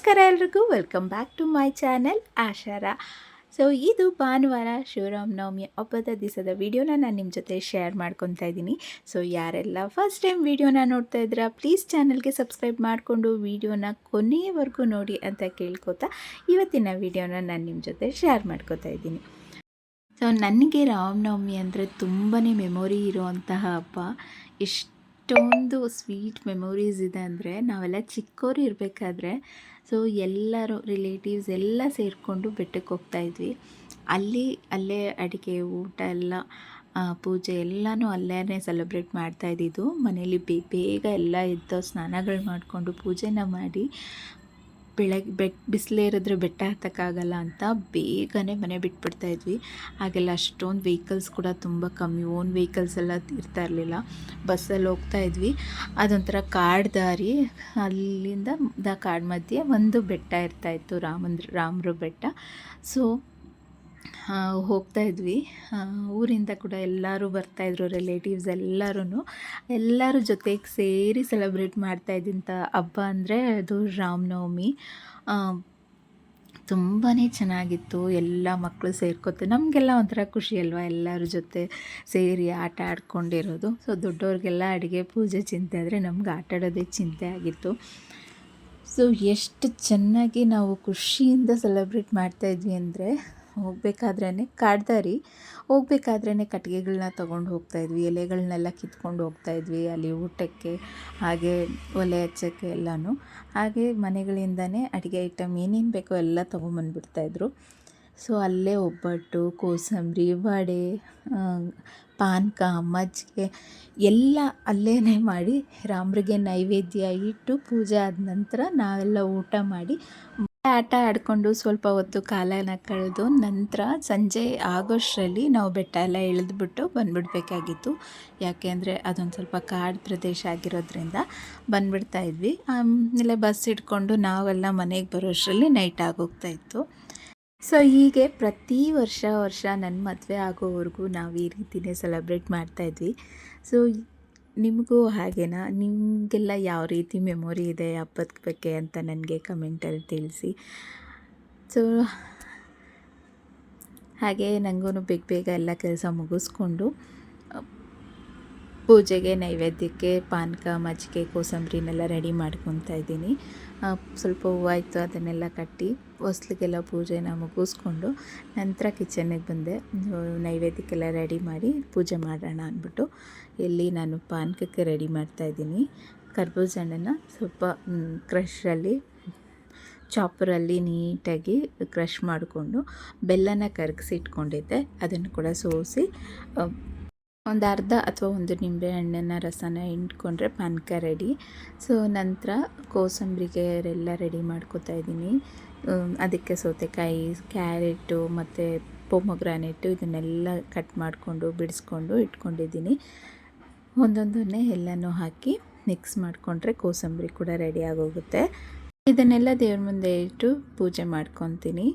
ನಮಸ್ಕಾರ ಎಲ್ರಿಗೂ welcome back to my channel ಆಶಾರ. ಸೊ ಇದು ಭಾನುವಾರ ಶಿವರಾಮನವಮಿ ಹಬ್ಬದ ದಿವಸದ ವಿಡಿಯೋನ ನಾನು ನಿಮ್ಮ ಜೊತೆ ಶೇರ್ ಮಾಡ್ಕೊತಾ ಇದ್ದೀನಿ. ಸೊ ಯಾರೆಲ್ಲ ಫಸ್ಟ್ ಟೈಮ್ ವಿಡಿಯೋನ ನೋಡ್ತಾ ಇದ್ದೀರಾ ಪ್ಲೀಸ್ ಚಾನಲ್ಗೆ ಸಬ್ಸ್ಕ್ರೈಬ್ ಮಾಡಿಕೊಂಡು ವಿಡಿಯೋನ ಕೊನೆಯವರೆಗೂ ನೋಡಿ ಅಂತ ಕೇಳ್ಕೊತಾ ಇವತ್ತಿನ ವಿಡಿಯೋನ ನಾನು ನಿಮ್ಮ ಜೊತೆ ಶೇರ್ ಮಾಡ್ಕೊತಾ ಇದ್ದೀನಿ. ಸೊ ನನಗೆ ರಾಮನವಮಿ ಅಂದರೆ ತುಂಬಾ ಮೆಮೊರಿ ಇರುವಂತಹ ಹಬ್ಬ. ಎಷ್ಟೊಂದು ಸ್ವೀಟ್ ಮೆಮೊರೀಸ್ ಇದೆ ಅಂದರೆ ನಾವೆಲ್ಲ ಚಿಕ್ಕವರು ಇರಬೇಕಾದ್ರೆ ಸೊ ಎಲ್ಲರೂ ರಿಲೇಟಿವ್ಸ್ ಎಲ್ಲ ಸೇರಿಕೊಂಡು ಬೆಟ್ಟಕ್ಕೆ ಹೋಗ್ತಾಯಿದ್ವಿ. ಅಲ್ಲೇ ಅಡುಗೆ ಊಟ ಎಲ್ಲ ಪೂಜೆ ಎಲ್ಲನೂ ಅಲ್ಲೇ ಸೆಲೆಬ್ರೇಟ್ ಮಾಡ್ತಾಯಿದ್ದಿದ್ದು. ಮನೇಲಿ ಬೇಗ ಎಲ್ಲ ಎದ್ದು ಸ್ನಾನಗಳು ಮಾಡಿಕೊಂಡು ಪೂಜೆನ ಮಾಡಿ ಬೆಳಗ್ಗೆ ಬಿಸಿಲೇ ಇರಿದ್ರೆ ಬೆಟ್ಟ ಹತ್ತಕ್ಕಾಗಲ್ಲ ಅಂತ ಬೇಗನೆ ಮನೆ ಬಿಟ್ಬಿಡ್ತಾಯಿದ್ವಿ. ಹಾಗೆಲ್ಲ ಅಷ್ಟೊಂದು ವೆಹಿಕಲ್ಸ್ ಕೂಡ ತುಂಬ ಕಮ್ಮಿ, ಓನ್ ವೆಹಿಕಲ್ಸ್ ಎಲ್ಲ ಇರ್ತಾ ಇರಲಿಲ್ಲ, ಬಸ್ಸಲ್ಲಿ ಹೋಗ್ತಾಯಿದ್ವಿ. ಅದೊಂಥರ ಕಾಡು ದಾರಿ, ಅಲ್ಲಿಂದ ಕಾಡು ಮಧ್ಯೆ ಒಂದು ಬೆಟ್ಟ ಇರ್ತಾಯಿತ್ತು, ರಾಮರ ಬೆಟ್ಟ. ಸೊ ಹೋಗ್ತಾಯಿದ್ವಿ. ಊರಿಂದ ಕೂಡ ಎಲ್ಲರೂ ಬರ್ತಾಯಿದ್ರು, ರಿಲೇಟಿವ್ಸ್ ಎಲ್ಲರೂ ಜೊತೆಗೆ ಸೇರಿ ಸೆಲೆಬ್ರೇಟ್ ಮಾಡ್ತಾಯಿದ್ದಂಥ ಹಬ್ಬ ಅಂದರೆ ಅದು ರಾಮನವಮಿ. ತುಂಬಾ ಚೆನ್ನಾಗಿತ್ತು. ಎಲ್ಲ ಮಕ್ಕಳು ಸೇರ್ಕೊತ ನಮಗೆಲ್ಲ ಒಂಥರ ಖುಷಿ ಅಲ್ವಾ, ಎಲ್ಲರ ಜೊತೆ ಸೇರಿ ಆಟ ಆಡ್ಕೊಂಡಿರೋದು. ಸೊ ದೊಡ್ಡವ್ರಿಗೆಲ್ಲ ಅಡುಗೆ ಪೂಜೆ ಚಿಂತೆ ಆದರೆ ನಮ್ಗೆ ಆಟ ಆಡೋದೇ ಚಿಂತೆ ಆಗಿತ್ತು. ಸೊ ಎಷ್ಟು ಚೆನ್ನಾಗಿ ನಾವು ಖುಷಿಯಿಂದ ಸೆಲೆಬ್ರೇಟ್ ಮಾಡ್ತಾಯಿದ್ವಿ ಅಂದರೆ ಹೋಗಬೇಕಾದ್ರೇ ಕಾಡ್ದಾರಿ, ಹೋಗ್ಬೇಕಾದ್ರೇ ಕಟ್ಟಿಗೆಗಳನ್ನ ತೊಗೊಂಡು ಹೋಗ್ತಾಯಿದ್ವಿ, ಎಲೆಗಳನ್ನೆಲ್ಲ ಕಿತ್ಕೊಂಡು ಹೋಗ್ತಾಯಿದ್ವಿ ಅಲ್ಲಿ ಊಟಕ್ಕೆ, ಹಾಗೆ ಒಲೆ ಹಚ್ಚೋಕ್ಕೆ ಎಲ್ಲನೂ. ಹಾಗೆ ಮನೆಗಳಿಂದನೇ ಅಡುಗೆ ಐಟಮ್ ಏನೇನು ಬೇಕೋ ಎಲ್ಲ ತೊಗೊಂಬಂದುಬಿಡ್ತಾಯಿದ್ರು. ಸೊ ಅಲ್ಲೇ ಒಬ್ಬಟ್ಟು, ಕೋಸಂಬರಿ, ವಡೆ, ಪಾನಕ, ಮಜ್ಜಿಗೆ ಎಲ್ಲ ಅಲ್ಲೇ ಮಾಡಿ ರಾಮರಿಗೆ ನೈವೇದ್ಯ ಇಟ್ಟು ಪೂಜೆ ಆದ ನಂತರ ನಾವೆಲ್ಲ ಊಟ ಮಾಡಿ ಆಟ ಆಡಿಕೊಂಡು ಸ್ವಲ್ಪ ಹೊತ್ತು ಕಾಲನ ಕಳೆದು ನಂತರ ಸಂಜೆ ಆಗೋಷ್ಟರಲ್ಲಿ ನಾವು ಬೆಟ್ಟ ಎಲ್ಲ ಇಳಿದ್ಬಿಟ್ಟು ಬಂದುಬಿಡ್ಬೇಕಾಗಿತ್ತು. ಯಾಕೆ ಅಂದರೆ ಅದೊಂದು ಸ್ವಲ್ಪ ಕಾಡು ಪ್ರದೇಶ ಆಗಿರೋದ್ರಿಂದ ಬಂದುಬಿಡ್ತಾಯಿದ್ವಿ. ಆಮೇಲೆ ಬಸ್ ಇಟ್ಕೊಂಡು ನಾವೆಲ್ಲ ಮನೆಗೆ ಬರೋಷ್ಟರಲ್ಲಿ ನೈಟ್ ಆಗೋಗ್ತಾಯಿತ್ತು. ಸೊ ಹೀಗೆ ಪ್ರತಿ ವರ್ಷ ನನ್ನ ಮದುವೆ ಆಗೋವರೆಗೂ ನಾವು ಈ ರೀತಿಯೇ ಸೆಲೆಬ್ರೇಟ್ ಮಾಡ್ತಾಯಿದ್ವಿ. ಸೊ ನಿಮಗೂ ಹಾಗೇನಾ? ನಿಮಗೆಲ್ಲ ಯಾವ ರೀತಿ ಮೆಮೊರಿ ಇದೆ ಹಬ್ಬದ ಬಗ್ಗೆ ಅಂತ ನನಗೆ ಕಮೆಂಟಲ್ಲಿ ತಿಳಿಸಿ. ಸೊ ಹಾಗೆ ನನಗೂ ಬೇಗ ಎಲ್ಲ ಕೆಲಸ ಮುಗಿಸ್ಕೊಂಡು ಪೂಜೆಗೆ ನೈವೇದ್ಯಕ್ಕೆ ಪಾನಕ, ಮಜ್ಜಿಗೆ, ಕೋಸಂಬರಿನೆಲ್ಲ ರೆಡಿ ಮಾಡ್ಕೊತಾ ಇದ್ದೀನಿ. ಸ್ವಲ್ಪ ಹೂವಾಯಿತು, ಅದನ್ನೆಲ್ಲ ಕಟ್ಟಿ ಹೊಸ್ಲಿಗೆಲ್ಲ ಪೂಜೆನ ಮುಗಿಸ್ಕೊಂಡು ನಂತರ ಕಿಚನ್ನಿಗೆ ಬಂದೆ. ನೈವೇದ್ಯಕ್ಕೆಲ್ಲ ರೆಡಿ ಮಾಡಿ ಪೂಜೆ ಮಾಡೋಣ ಅಂದ್ಬಿಟ್ಟು ಇಲ್ಲಿ ನಾನು ಪಾನಕಕ್ಕೆ ರೆಡಿ ಮಾಡ್ತಾಯಿದ್ದೀನಿ. ಕರ್ಬೂಜ ಹಣ್ಣನ್ನು ಸ್ವಲ್ಪ ಕ್ರಷಲ್ಲಿ ಚಾಪರಲ್ಲಿ ನೀಟಾಗಿ ಕ್ರಷ್ ಮಾಡಿಕೊಂಡು ಬೆಲ್ಲನ ಕರಗಿಸಿಟ್ಕೊಂಡಿದ್ದೆ, ಅದನ್ನು ಕೂಡ ಸೋಸಿ ಒಂದು ಅರ್ಧ ಅಥವಾ ಒಂದು ನಿಂಬೆ ಹಣ್ಣಿನ ರಸನ ಹಿಂಡ್ಕೊಂಡ್ರೆ ಪಾನಕ ರೆಡಿ. ಸೊ ನಂತರ ಕೋಸಂಬರಿಗೆ ಎಲ್ಲ ರೆಡಿ ಮಾಡ್ಕೋತಾ ಇದ್ದೀನಿ. ಅದಕ್ಕೆ ಸೌತೆಕಾಯಿ, ಕ್ಯಾರೆಟು ಮತ್ತು ಪೊಮೊಗ್ರಾನೇಟು ಇದನ್ನೆಲ್ಲ ಕಟ್ ಮಾಡಿಕೊಂಡು ಬಿಡಿಸ್ಕೊಂಡು ಇಟ್ಕೊಂಡಿದ್ದೀನಿ. ಒಂದೊಂದನ್ನೇ ಎಲ್ಲನೂ ಹಾಕಿ ಮಿಕ್ಸ್ ಮಾಡಿಕೊಂಡ್ರೆ ಕೋಸಂಬರಿ ಕೂಡ ರೆಡಿ ಆಗೋಗುತ್ತೆ. ಇದನ್ನೆಲ್ಲ ದೇವ್ರ ಮುಂದೆ ಇಟ್ಟು ಪೂಜೆ ಮಾಡ್ಕೊತೀನಿ.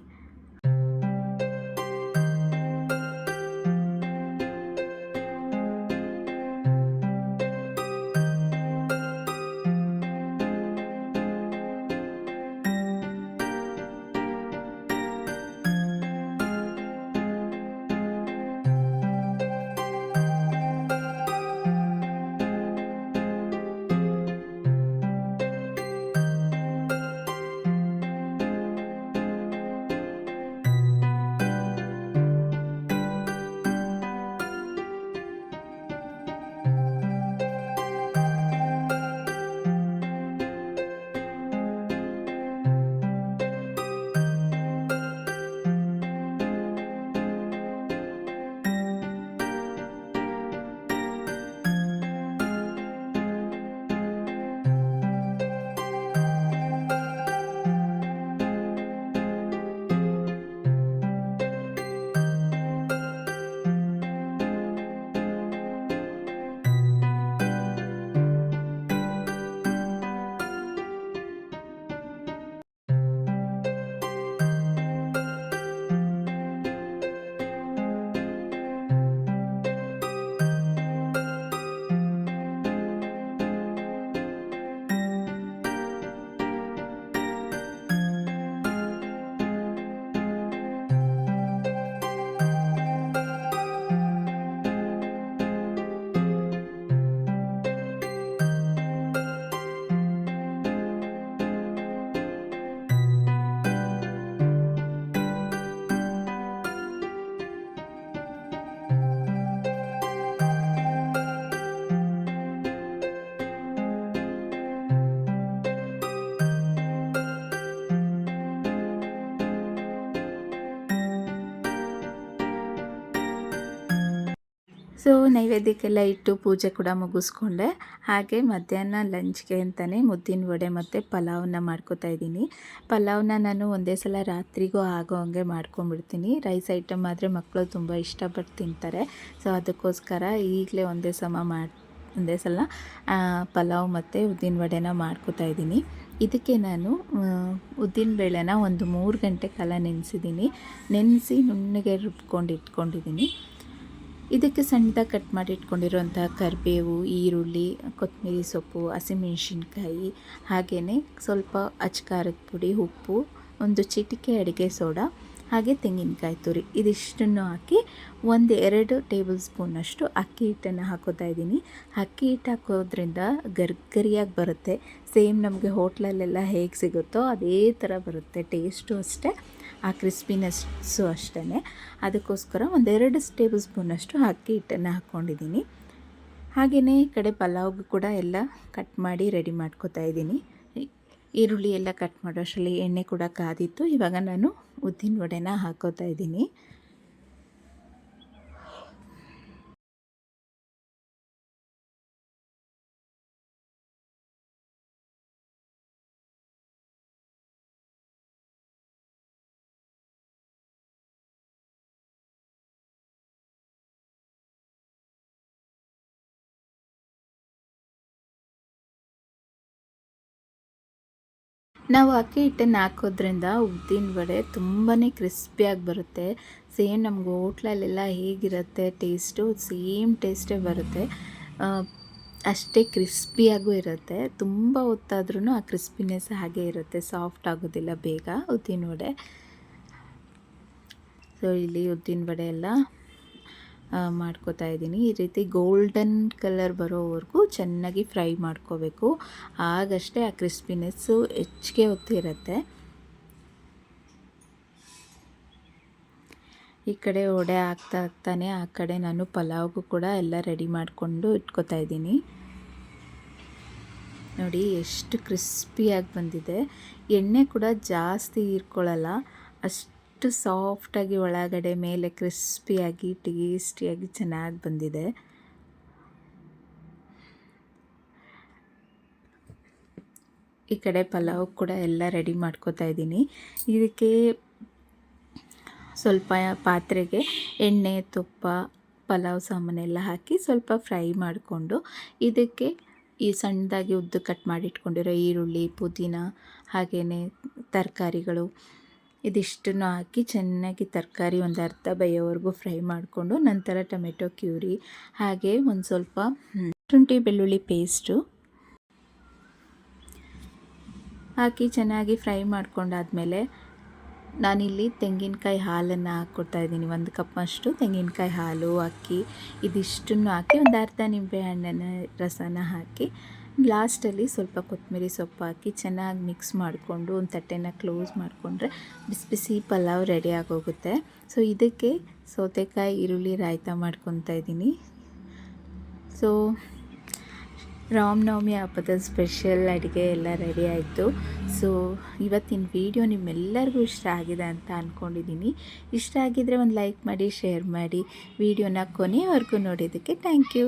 ಸೊ ನೈವೇದ್ಯಕ್ಕೆಲ್ಲ ಇಟ್ಟು ಪೂಜೆ ಕೂಡ ಮುಗಿಸ್ಕೊಂಡೆ. ಹಾಗೆ ಮಧ್ಯಾಹ್ನ ಲಂಚ್ಗೆ ಅಂತಲೇ ಮುದ್ದಿನ ವಡೆ ಮತ್ತು ಪಲಾವ್ನ ಮಾಡ್ಕೋತಾ ಇದ್ದೀನಿ. ಪಲಾವ್ನ ನಾನು ಒಂದೇ ಸಲ ರಾತ್ರಿಗೂ ಆಗೋ ಹಂಗೆ ಮಾಡ್ಕೊಂಬಿಡ್ತೀನಿ. ರೈಸ್ ಐಟಮ್ ಆದರೆ ಮಕ್ಕಳು ತುಂಬ ಇಷ್ಟಪಟ್ಟು ತಿಂತಾರೆ. ಸೊ ಅದಕ್ಕೋಸ್ಕರ ಈಗಲೇ ಒಂದೇ ಸಲ ಪಲಾವ್ ಮತ್ತು ಉದ್ದಿನ ವಡೆನ ಮಾಡ್ಕೋತಾ ಇದ್ದೀನಿ. ಇದಕ್ಕೆ ನಾನು ಉದ್ದಿನ ಬೇಳೆನ ಒಂದು 3 ಗಂಟೆ ಕಾಲ ನೆನೆಸಿ ನುಣ್ಣಗೆ ರುಬ್ಕೊಂಡು ಇಟ್ಕೊಂಡಿದ್ದೀನಿ. ಇದಕ್ಕೆ ಸಣ್ಣದಾಗಿ ಕಟ್ ಮಾಡಿ ಇಟ್ಕೊಂಡಿರೋಂಥ ಕರಿಬೇವು, ಈರುಳ್ಳಿ, ಕೊತ್ತಂಬರಿ ಸೊಪ್ಪು, ಹಸಿಮೆಣಸಿನ್ಕಾಯಿ, ಹಾಗೆಯೇ ಸ್ವಲ್ಪ ಅಚ್ಕಾರದ ಪುಡಿ, ಉಪ್ಪು, ಒಂದು ಚಿಟಿಕೆ ಅಡುಗೆ ಸೋಡಾ, ಹಾಗೆ ತೆಂಗಿನಕಾಯಿ ತುರಿ ಇದಿಷ್ಟನ್ನು ಹಾಕಿ 1-2 ಟೇಬಲ್ ಸ್ಪೂನಷ್ಟು ಅಕ್ಕಿ ಹಿಟ್ಟನ್ನು ಹಾಕೋತಾ ಇದ್ದೀನಿ. ಅಕ್ಕಿ ಹಿಟ್ಟು ಹಾಕೋದ್ರಿಂದ ಗರಿಗರಿಯಾಗಿ ಬರುತ್ತೆ. ಸೇಮ್ ನಮಗೆ ಹೋಟ್ಲಲ್ಲೆಲ್ಲ ಹೇಗೆ ಸಿಗುತ್ತೋ ಅದೇ ಥರ ಬರುತ್ತೆ. ಟೇಸ್ಟು ಅಷ್ಟೇ, ಆ ಕ್ರಿಸ್ಪಿನೆಸ್ಸು ಅಷ್ಟೇ. ಅದಕ್ಕೋಸ್ಕರ 1-2 ಟೇಬಲ್ ಸ್ಪೂನಷ್ಟು ಅಕ್ಕಿ ಹಿಟ್ಟನ್ನು ಹಾಕ್ಕೊಂಡಿದ್ದೀನಿ. ಹಾಗೆಯೇ ಈ ಕಡೆ ಪಲಾವ್ಗೂ ಕೂಡ ಎಲ್ಲ ಕಟ್ ಮಾಡಿ ರೆಡಿ ಮಾಡ್ಕೋತಾ ಇದ್ದೀನಿ. ಈರುಳ್ಳಿ ಎಲ್ಲ ಕಟ್ ಮಾಡೋ ಅಷ್ಟರಲ್ಲಿ ಎಣ್ಣೆ ಕೂಡ ಕಾದಿತ್ತು. ಇವಾಗ ನಾನು ಉದ್ದಿನ ವಡೆನ ಹಾಕೋತಾ ಇದ್ದೀನಿ. ನಾವು ಅಕ್ಕಿ ಹಿಟ್ಟನ್ನು ಹಾಕೋದ್ರಿಂದ ಉದ್ದಿನ ವಡೆ ತುಂಬಾ ಕ್ರಿಸ್ಪಿಯಾಗಿ ಬರುತ್ತೆ. ಸೇಮ್ ನಮ್ಗೆ ಹೋಟ್ಲಲ್ಲೆಲ್ಲ ಹೇಗಿರುತ್ತೆ ಟೇಸ್ಟು, ಸೇಮ್ ಟೇಸ್ಟೇ ಬರುತ್ತೆ. ಅಷ್ಟೇ ಕ್ರಿಸ್ಪಿಯಾಗೂ ಇರುತ್ತೆ. ತುಂಬ ಹೊತ್ತಾದ್ರೂ ಆ ಕ್ರಿಸ್ಪಿನೆಸ್ ಹಾಗೇ ಇರುತ್ತೆ, ಸಾಫ್ಟ್ ಆಗೋದಿಲ್ಲ ಬೇಗ ಉದ್ದಿನ ವಡೆ. ಸೊ ಇಲ್ಲಿ ಉದ್ದಿನ ವಡೆ ಎಲ್ಲ ಮಾಡ್ಕೋತಾ ಇದ್ದೀನಿ. ಈ ರೀತಿ ಗೋಲ್ಡನ್ ಕಲರ್ ಬರೋವರೆಗೂ ಚೆನ್ನಾಗಿ ಫ್ರೈ ಮಾಡ್ಕೋಬೇಕು. ಆಗಷ್ಟೇ ಆ ಕ್ರಿಸ್ಪಿನೆಸ್ಸು ಹೆಚ್ಚಿಗೆ ಹೊತ್ತಿರುತ್ತೆ. ಈ ಕಡೆ ವಡೆ ಆಗ್ತಾನೆ ಆ ಕಡೆ ನಾನು ಪಲಾವ್ಗೂ ಕೂಡ ಎಲ್ಲ ರೆಡಿ ಮಾಡಿಕೊಂಡು ಇಟ್ಕೋತಾ ಇದ್ದೀನಿ. ನೋಡಿ ಎಷ್ಟು ಕ್ರಿಸ್ಪಿಯಾಗಿ ಬಂದಿದೆ. ಎಣ್ಣೆ ಕೂಡ ಜಾಸ್ತಿ ಹೀರ್ಕೊಳ್ಳಲ್ಲ, ಅಷ್ಟು ಸಾಫ್ಟಾಗಿ ಒಳಗಡೆ ಮೇಲೆ ಕ್ರಿಸ್ಪಿಯಾಗಿ ಟೇಸ್ಟಿಯಾಗಿ ಚೆನ್ನಾಗಿ ಬಂದಿದೆ. ಈ ಕಡೆ ಪಲಾವ್ ಕೂಡ ಎಲ್ಲ ರೆಡಿ ಮಾಡ್ಕೋತಾ ಇದ್ದೀನಿ. ಇದಕ್ಕೆ ಸ್ವಲ್ಪ ಪಾತ್ರೆಗೆ ಎಣ್ಣೆ, ತುಪ್ಪ, ಪಲಾವ್ ಸಾಮಾನೆಲ್ಲ ಹಾಕಿ ಸ್ವಲ್ಪ ಫ್ರೈ ಮಾಡಿಕೊಂಡು ಇದಕ್ಕೆ ಈ ಸಣ್ಣದಾಗಿ ಉದ್ದು ಕಟ್ ಮಾಡಿ ಇಟ್ಕೊಂಡಿರೋ ಈರುಳ್ಳಿ, ಪುದೀನ, ಹಾಗೆಯೇ ತರಕಾರಿಗಳು ಇದಿಷ್ಟನ್ನು ಹಾಕಿ ಚೆನ್ನಾಗಿ ತರಕಾರಿ ಒಂದು ಅರ್ಧ ಬೇಯೋವರೆಗೂ ಫ್ರೈ ಮಾಡಿಕೊಂಡು ನಂತರ ಟೊಮೆಟೊ ಕ್ಯೂರಿ, ಹಾಗೆ ಒಂದು ಸ್ವಲ್ಪ ಶುಂಠಿ ಬೆಳ್ಳುಳ್ಳಿ ಪೇಸ್ಟು ಹಾಕಿ ಚೆನ್ನಾಗಿ ಫ್ರೈ ಮಾಡ್ಕೊಂಡಾದಮೇಲೆ ನಾನಿಲ್ಲಿ ತೆಂಗಿನಕಾಯಿ ಹಾಲನ್ನು ಹಾಕ್ಕೊಡ್ತಾ ಇದ್ದೀನಿ. 1 ಕಪ್ಪಷ್ಟು ತೆಂಗಿನಕಾಯಿ ಹಾಲು, ಅಕ್ಕಿ ಇದಿಷ್ಟನ್ನು ಹಾಕಿ ಒಂದು ಅರ್ಧ ನಿಂಬೆ ಹಣ್ಣಿನ ರಸನ ಹಾಕಿ ಲಾಸ್ಟಲ್ಲಿ ಸ್ವಲ್ಪ ಕೊತ್ತಂಬರಿ ಸೊಪ್ಪು ಹಾಕಿ ಚೆನ್ನಾಗಿ ಮಿಕ್ಸ್ ಮಾಡಿಕೊಂಡು ಒಂದು ತಟ್ಟೆನ ಕ್ಲೋಸ್ ಮಾಡಿಕೊಂಡ್ರೆ ಬಿಸಿ ಬಿಸಿ ಪಲಾವ್ ರೆಡಿ ಆಗೋಗುತ್ತೆ. ಸೊ ಇದಕ್ಕೆ ಸೌತೆಕಾಯಿ ಈರುಳ್ಳಿ ರಾಯ್ತ ಮಾಡ್ಕೊತಾ ಇದ್ದೀನಿ. ಸೊ ರಾಮನವಮಿ ಹಬ್ಬದ ಸ್ಪೆಷಲ್ ಅಡುಗೆ ಎಲ್ಲ ರೆಡಿ ಆಯಿತು. ಸೊ ಇವತ್ತಿನ ವಿಡಿಯೋ ನಿಮ್ಮೆಲ್ಲರಿಗೂ ಇಷ್ಟ ಆಗಿದೆ ಅಂತ ಅಂದ್ಕೊಂಡಿದ್ದೀನಿ. ಇಷ್ಟ ಆಗಿದ್ದರೆ ಒಂದು ಲೈಕ್ ಮಾಡಿ, ಶೇರ್ ಮಾಡಿ. ವಿಡಿಯೋನ ಕೊನೆಯವರೆಗೂ ನೋಡಿದ್ದಕ್ಕೆ ಥ್ಯಾಂಕ್ ಯು.